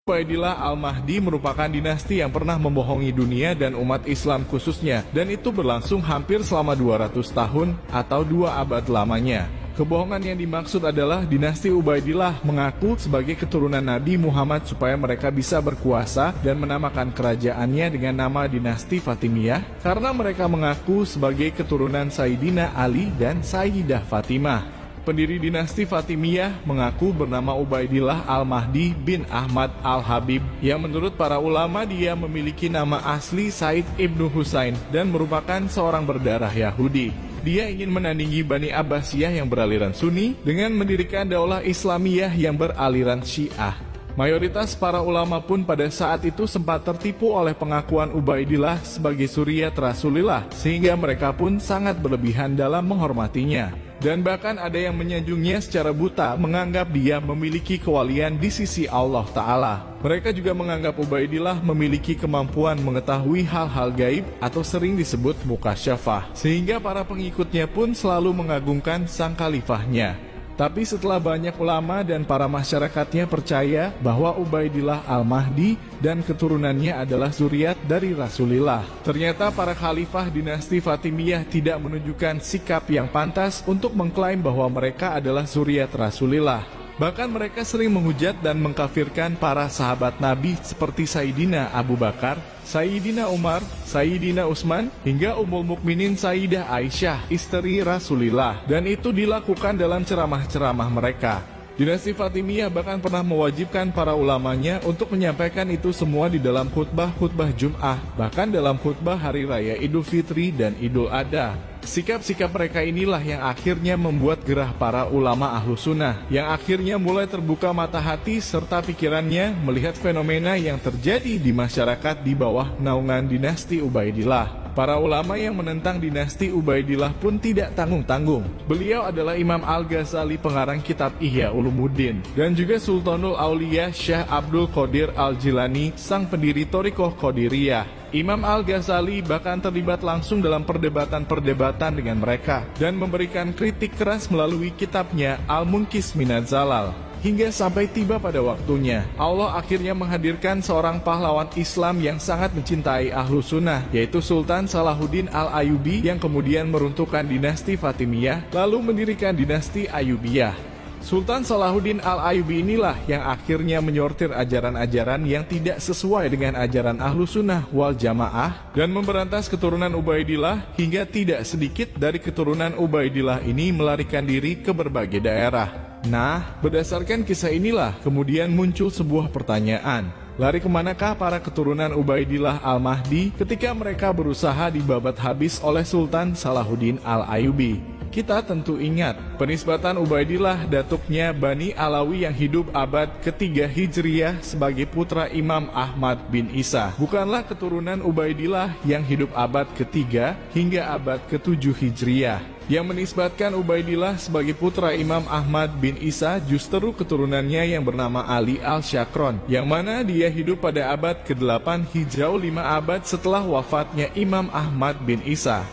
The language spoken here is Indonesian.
Ubaidillah Al-Mahdi merupakan dinasti yang pernah membohongi dunia dan umat Islam khususnya, dan itu berlangsung hampir selama 200 tahun atau 2 abad lamanya. Kebohongan yang dimaksud adalah dinasti Ubaidillah mengaku sebagai keturunan Nabi Muhammad supaya mereka bisa berkuasa dan menamakan kerajaannya dengan nama dinasti Fatimiyah karena mereka mengaku sebagai keturunan Sayyidina Ali dan Sayyidah Fatimah. Pendiri dinasti Fatimiyah mengaku bernama Ubaidillah Al-Mahdi bin Ahmad Al-Habib yang menurut para ulama dia memiliki nama asli Said Ibnu Husain dan merupakan seorang berdarah Yahudi. Dia ingin menandingi Bani Abbasiyah yang beraliran Sunni dengan mendirikan daulah Islamiyah yang beraliran Syiah. Mayoritas para ulama pun pada saat itu sempat tertipu oleh pengakuan Ubaidillah sebagai suriat Rasulillah sehingga mereka pun sangat berlebihan dalam menghormatinya. Dan bahkan ada yang menyanjungnya secara buta menganggap dia memiliki kewalian di sisi Allah Ta'ala. Mereka juga menganggap Ubaidillah memiliki kemampuan mengetahui hal-hal gaib atau sering disebut mukasyafah. Sehingga para pengikutnya pun selalu mengagungkan sang khalifahnya. Tapi setelah banyak ulama dan para masyarakatnya percaya bahwa Ubaidillah Al-Mahdi dan keturunannya adalah zuriat dari Rasulullah, ternyata para khalifah dinasti Fatimiyah tidak menunjukkan sikap yang pantas untuk mengklaim bahwa mereka adalah zuriat Rasulullah. Bahkan mereka sering menghujat dan mengkafirkan para sahabat Nabi seperti Sayyidina Abu Bakar, Sayyidina Umar, Sayyidina Utsman, hingga Ummul Mukminin Sayyidah Aisyah, istri Rasulullah. Dan itu dilakukan dalam ceramah-ceramah mereka. Dinasti Fatimiyah bahkan pernah mewajibkan para ulamanya untuk menyampaikan itu semua di dalam khutbah-khutbah Jum'ah, bahkan dalam khutbah Hari Raya Idul Fitri dan Idul Adha. Sikap-sikap mereka inilah yang akhirnya membuat gerah para ulama Ahlus Sunnah, yang akhirnya mulai terbuka mata hati serta pikirannya melihat fenomena yang terjadi di masyarakat di bawah naungan dinasti Ubaidillah. Para ulama yang menentang dinasti Ubaidillah pun tidak tanggung-tanggung. Beliau adalah Imam Al-Ghazali pengarang kitab Ihya Ulumuddin, dan juga Sultanul Aulia Syekh Abdul Qadir Al-Jilani, sang pendiri Thariqah Qadiriyah. Imam Al-Ghazali bahkan terlibat langsung dalam perdebatan-perdebatan dengan mereka dan memberikan kritik keras melalui kitabnya Al-Munkis Minaz Zalal. Hingga sampai tiba pada waktunya, Allah akhirnya menghadirkan seorang pahlawan Islam yang sangat mencintai Ahlus Sunnah, yaitu Sultan Salahuddin Al-Ayyubi yang kemudian meruntuhkan dinasti Fatimiyah, lalu mendirikan dinasti Ayyubiyah. Sultan Salahuddin Al-Ayyubi inilah yang akhirnya menyortir ajaran-ajaran yang tidak sesuai dengan ajaran Ahlus Sunnah wal Jamaah dan memberantas keturunan Ubaidillah, hingga tidak sedikit dari keturunan Ubaidillah ini melarikan diri ke berbagai daerah. Nah, berdasarkan kisah inilah kemudian muncul sebuah pertanyaan. Lari kemanakah para keturunan Ubaidillah Al-Mahdi ketika mereka berusaha dibabat habis oleh Sultan Salahuddin Al-Ayyubi? Kita tentu ingat penisbatan Ubaidillah datuknya Bani Alawi yang hidup abad ke-3 Hijriyah sebagai putra Imam Ahmad bin Isa. Bukanlah keturunan Ubaidillah yang hidup abad ke-3 hingga abad ke-7 Hijriyah. Yang menisbatkan Ubaidillah sebagai putra Imam Ahmad bin Isa justru keturunannya yang bernama Ali Al-Syakron, yang mana dia hidup pada abad ke-8 Hijrah, 5 abad setelah wafatnya Imam Ahmad bin Isa.